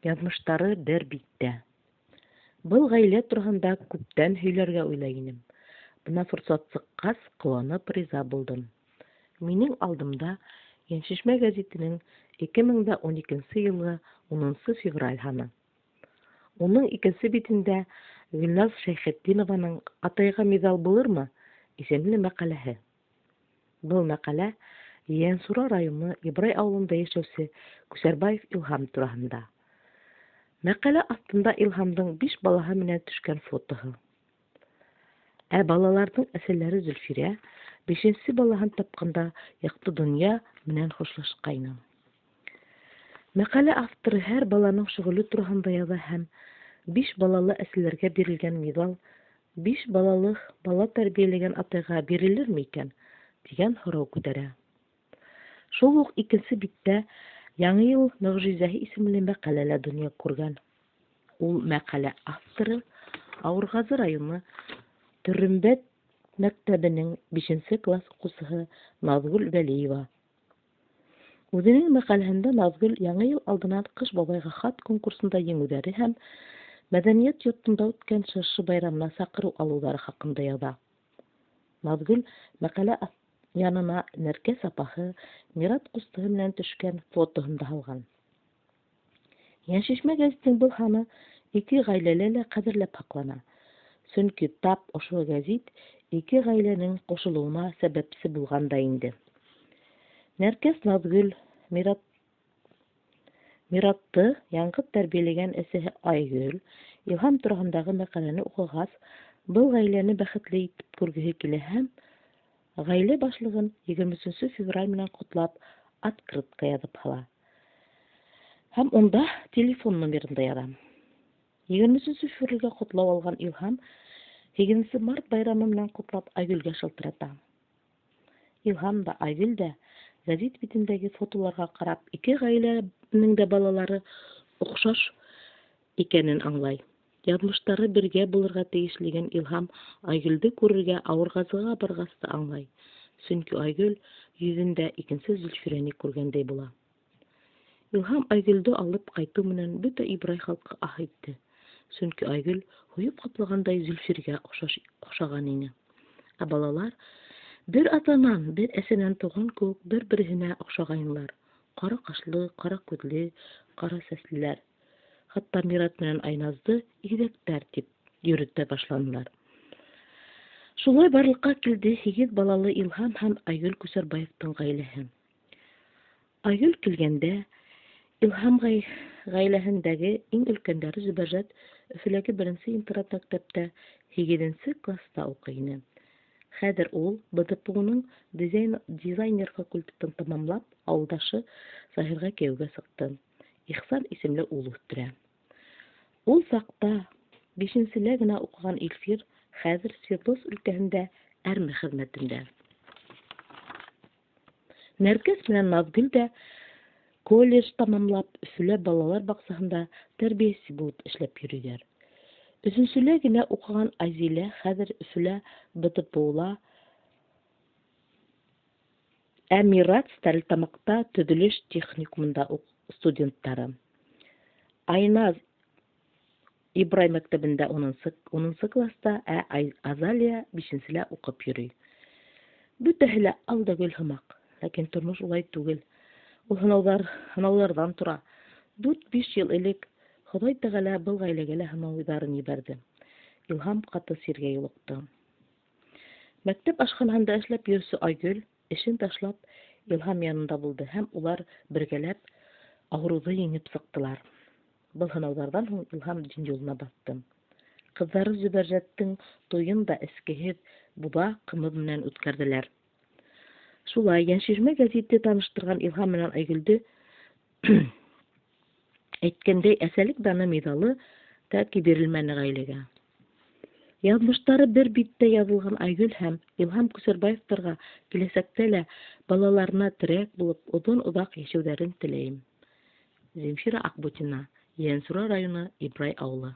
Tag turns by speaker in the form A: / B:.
A: Яҙмыштары бер биттә. Был ғаилә тураһында күптән һөйләргә уйлай инем. Бына форсат сыҡҡас, ҡыуанып риза булдым. Минең алдымда Йәншишмә гәзитенең 2012 йылғы 10 февраль һаны. Уның икенсе битендә Гөлназ Шәйхетдинованың «Атайға миҙал булырмы?» исемле мәҡәләһе. Был мәҡәлә Йәнсура районы Ибрай ауылында йәшәүсе Күсәрбаев Илһам тураһында. Мәҡәлә аҫтында Илһамдың 5 балаһы менән төшкән фотоһы. Ә балаларҙың әсәләре Зөлфирә 5-нсе балаһын тапҡанда яҡты донъя менән хушлашҡайны. Мәҡәлә авторы һәр баланың шөғөлө тураһында яҙа һәм 5 балалы әсәләргә бирелгән миҙал 5 балалы бала тәрбиәләгән атайға бирелерме икән тигән һорау күтәрә. Шул уҡ икенсе биттә Яңы йыл мөғжизәһе исемле мәҡәлә лә донъя күргән. Ул мәҡәлә авторы Ауырғазы районы Төрөмбәт мәктәбенең 5-нсе класс уҡыусыһы Наҙгөл Вәлиева. Үҙенең мәҡәләһендә Наҙгөл Яңы йыл алдынан Ҡыш бабайға хат конкурсында еңеүҙәре һәм мәҙәниәт йортонда үткән шыршы байрамына саҡырыу алыуҙары хаҡында яҙа. Наҙгөл мәҡәлә янына Нәркәс апаһы, Мират ҡустыһы менән төшкән фотоһын да һалған. Йәншишмә гәзитенең был һаны 2 ғаиләлә лә ҡәҙерләп һаҡлана. Сөнки тап ошо гәзит 2 ғаиләнең ҡушылыуына сәбәпсе булған да инде. Нәркәс Наҙгөл Миратты яңғыҙ тәрбиәләгән әсәһе Айгөл Илһам тураһындағы мәҡәләне уҡығас, был ғаиләне бәхетле итеп күргеһе килә һәм ғаилә башлығын 23 февраль менән ҡотлап открытка яҙып һала. Һәм унда телефон номерын да яҙа. 23 февралгә ҡотлау алған Илһам 8 март байрамы менән ҡотлап Айгөлгә шылтырата. Илһам да, Айгөл дә гәзит битендәге фотоларға ҡарап 2 ғаиләнең дә балалары оҡшаш икәнен аңлай. Яҙмыштары бергә булырға тейешлеген Илһам Айгөлдө күрергә Ауырғазыға барғас та аңлай. Сөнки Айгөл йөҙөндә икенсе Зөлфирәне күргәндәй була. Илһам Айгөлдө алып ҡайтыу менән бөтә Ибрай халҡы аһ итте. Сөнки Айгөл һуйып ҡотлағандай Зөлфиргә оҡшаған ине. Ә балалар бер атанан, бер әсәнән тыуған кеүек бер-береһенә оҡшағайнылар. Ҡара ҡашлы, ҡара күҙле, ҡара сәслеләр. Хатта Мират менән Айназды иҙәктәр тип йөрөтә башланылар. Шулай барлыҡҡа килде 8 балалы Илһам һәм Айгөл Күсәрбаевтың ғаиләһе. Айгөл килгәндә Илһам ғаиләһендәге иң өлкәндәре Зөбәржәт Өфөләге 1-нсе интернат мәктәптә 8-нсе класта уҡый ине. Хәҙер ул БДПУ-ның дизайнер факультетын тамамлап, ауылдашы Заһирға кейәүгә сыҡты. Ихсан исемле ул үҫтерә. Ул саҡта 5-нселә генә уҡыған Илфир хәҙер Свердловск өлкәһендә әрме хеҙмәтендә. Нәркәс менән Наҙгөл дә колледж тамамлап, Өфөлә балалар баҡсаһында тәрбиәсе булып эшләп йөрөйҙәр. 3-нселә генә уҡыған Айзилә хәҙер Өфөлә БДПУ-ла, ә Мират Стәрлетамаҡта төҙөлөш техникумында студенттары. Айназ Ибрай мәктәбендә 10-нсы класта, ә Азалия 5-нселә уҡып йөрөй. Бөтәһе лә алда гөл һымаҡ, ләкин тормош улай түгел. Ул һынауларҙан тора. 4-5 йыл элек Хоҙай Тәғәлә был ғаиләгә лә һынауҙарын ебәрҙе. Илһам ҡаты сиргә юлыҡты. Мәктәп ашханаһында эшләп йөрөүсе Айгөл эшен ташлап Илһам янында булды һәм улар бергәләп ауырыуҙы еңеп сыҡтылар. Был һынауҙарҙан һуң Илһам дин юлына баҫты. Ҡыҙҙары Зөбәржәттең туйын да эскеһеҙ буҙа ҡымыҙ менән үткәрҙеләр. Шулай Йәншишмә гәзите таныштырған Илһам менән Айгөлдө әйткәндәй әсәлек даны миҙалы тәки бирелмәне ғаиләгә. Яҙмыштары бер биттә яҙылған Айгөл һәм Илһам Күсәрбаевтарға киләсәктә лә балаларына терәк булып оҙон-оҙаҡ йәшәүҙәрен теләйем. Земфира Аҡбутина, Йәнсура районы, Ибрай ауылы.